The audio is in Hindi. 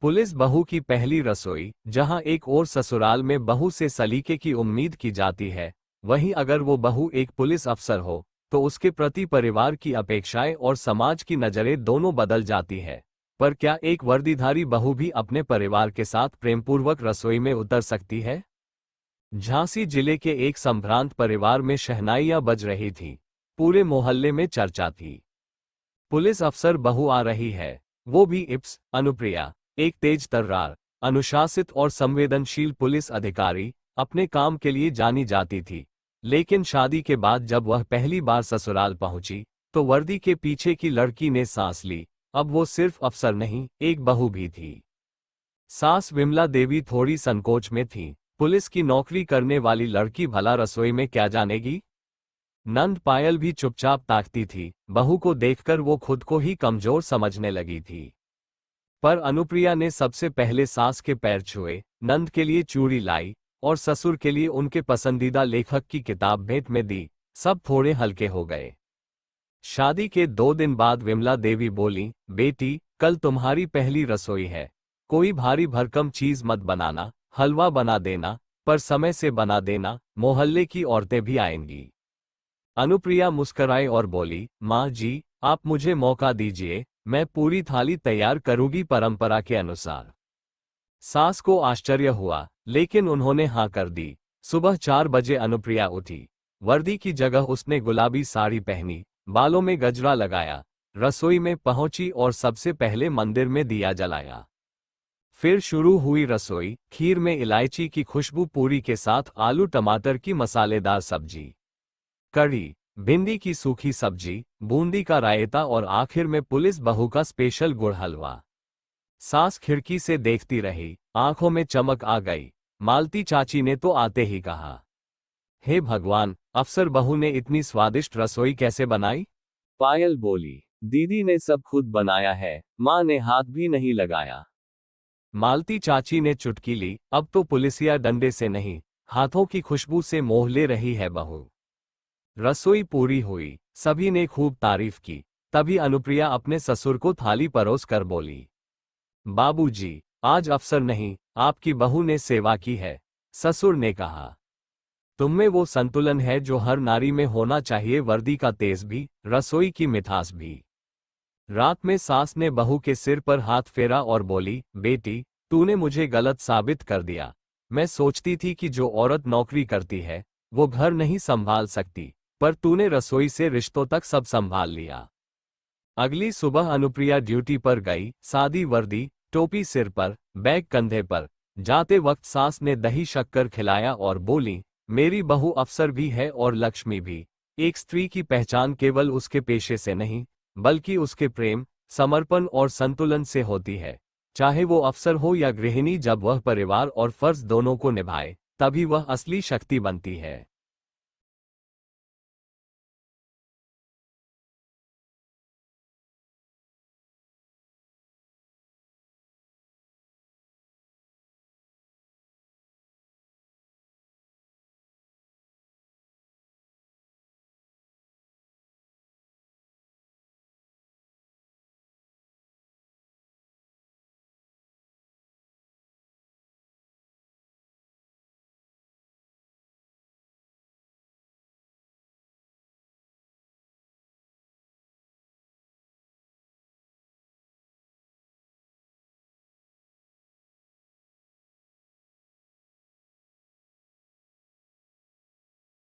पुलिस बहू की पहली रसोई। जहां एक और ससुराल में बहू से सलीके की उम्मीद की जाती है, वहीं अगर वो बहू एक पुलिस अफसर हो तो उसके प्रति परिवार की अपेक्षाएं और समाज की नज़रें दोनों बदल जाती है। पर क्या एक वर्दीधारी बहू भी अपने परिवार के साथ प्रेमपूर्वक रसोई में उतर सकती है? झांसी जिले के एक संभ्रांत परिवार में शहनाइयां बज रही थीं। पूरे मोहल्ले में चर्चा थी। पुलिस अफसर बहू आ रही है, वो भी इप्स अनुप्रिया। एक तेज तर्रार, अनुशासित और संवेदनशील पुलिस अधिकारी अपने काम के लिए जानी जाती थी। लेकिन शादी के बाद जब वह पहली बार ससुराल पहुंची तो वर्दी के पीछे की लड़की ने सांस ली। अब वो सिर्फ अफसर नहीं, एक बहू भी थी। सास विमला देवी थोड़ी संकोच में थी। पुलिस की नौकरी करने वाली लड़की भला रसोई में क्या जानेगी? नंद पायल भी चुपचाप ताकती थी। बहू को देखकर वो खुद को ही कमजोर समझने लगी थी। पर अनुप्रिया ने सबसे पहले सास के पैर छुए, नंद के लिए चूड़ी लाई और ससुर के लिए उनके पसंदीदा लेखक की किताब भेंट में दी। सब थोड़े हल्के हो गए। शादी के 2 दिन बाद विमला देवी बोली, बेटी, कल तुम्हारी पहली रसोई है। कोई भारी भरकम चीज मत बनाना, हलवा बना देना, पर समय से बना देना, मोहल्ले की औरतें भी आएंगी। अनुप्रिया मुस्कराई और बोली, माँ जी, आप मुझे मौका दीजिए, मैं पूरी थाली तैयार करूंगी परंपरा के अनुसार। सास को आश्चर्य हुआ, लेकिन उन्होंने हाँ कर दी। सुबह 4 बजे अनुप्रिया उठी। वर्दी की जगह उसने गुलाबी साड़ी पहनी, बालों में गजरा लगाया, रसोई में पहुंची और सबसे पहले मंदिर में दिया जलाया। फिर शुरू हुई रसोई। खीर में इलायची की खुशबू, पूरी के साथ आलू टमाटर की मसालेदार सब्जी, कढ़ी, भिंडी की सूखी सब्जी, बूंदी का रायता और आखिर में पुलिस बहू का स्पेशल गुड़ हलवा। सास खिड़की से देखती रही, आंखों में चमक आ गई। मालती चाची ने तो आते ही कहा, हे भगवान, अफसर बहू ने इतनी स्वादिष्ट रसोई कैसे बनाई? पायल बोली, दीदी ने सब खुद बनाया है, माँ ने हाथ भी नहीं लगाया। मालती चाची ने चुटकी ली, अब तो पुलिसिया डंडे से नहीं, हाथों की खुशबू से मोह ले रही है बहू। रसोई पूरी हुई, सभी ने खूब तारीफ की। तभी अनुप्रिया अपने ससुर को थाली परोस कर बोली, बाबूजी, आज अफसर नहीं, आपकी बहू ने सेवा की है। ससुर ने कहा, तुममें वो संतुलन है जो हर नारी में होना चाहिए, वर्दी का तेज भी, रसोई की मिठास भी। रात में सास ने बहू के सिर पर हाथ फेरा और बोली, बेटी, तूने मुझे गलत साबित कर दिया। मैं सोचती थी कि जो औरत नौकरी करती है वो घर नहीं संभाल सकती, पर तूने रसोई से रिश्तों तक सब संभाल लिया। अगली सुबह अनुप्रिया ड्यूटी पर गई। सादी वर्दी, टोपी सिर पर, बैग कंधे पर। जाते वक्त सास ने दही शक्कर खिलाया और बोली, मेरी बहू अफसर भी है और लक्ष्मी भी। एक स्त्री की पहचान केवल उसके पेशे से नहीं, बल्कि उसके प्रेम, समर्पण और संतुलन से होती है। चाहे वो अफसर हो या गृहिणी, जब वह परिवार और फर्ज दोनों को निभाए, तभी वह असली शक्ति बनती है।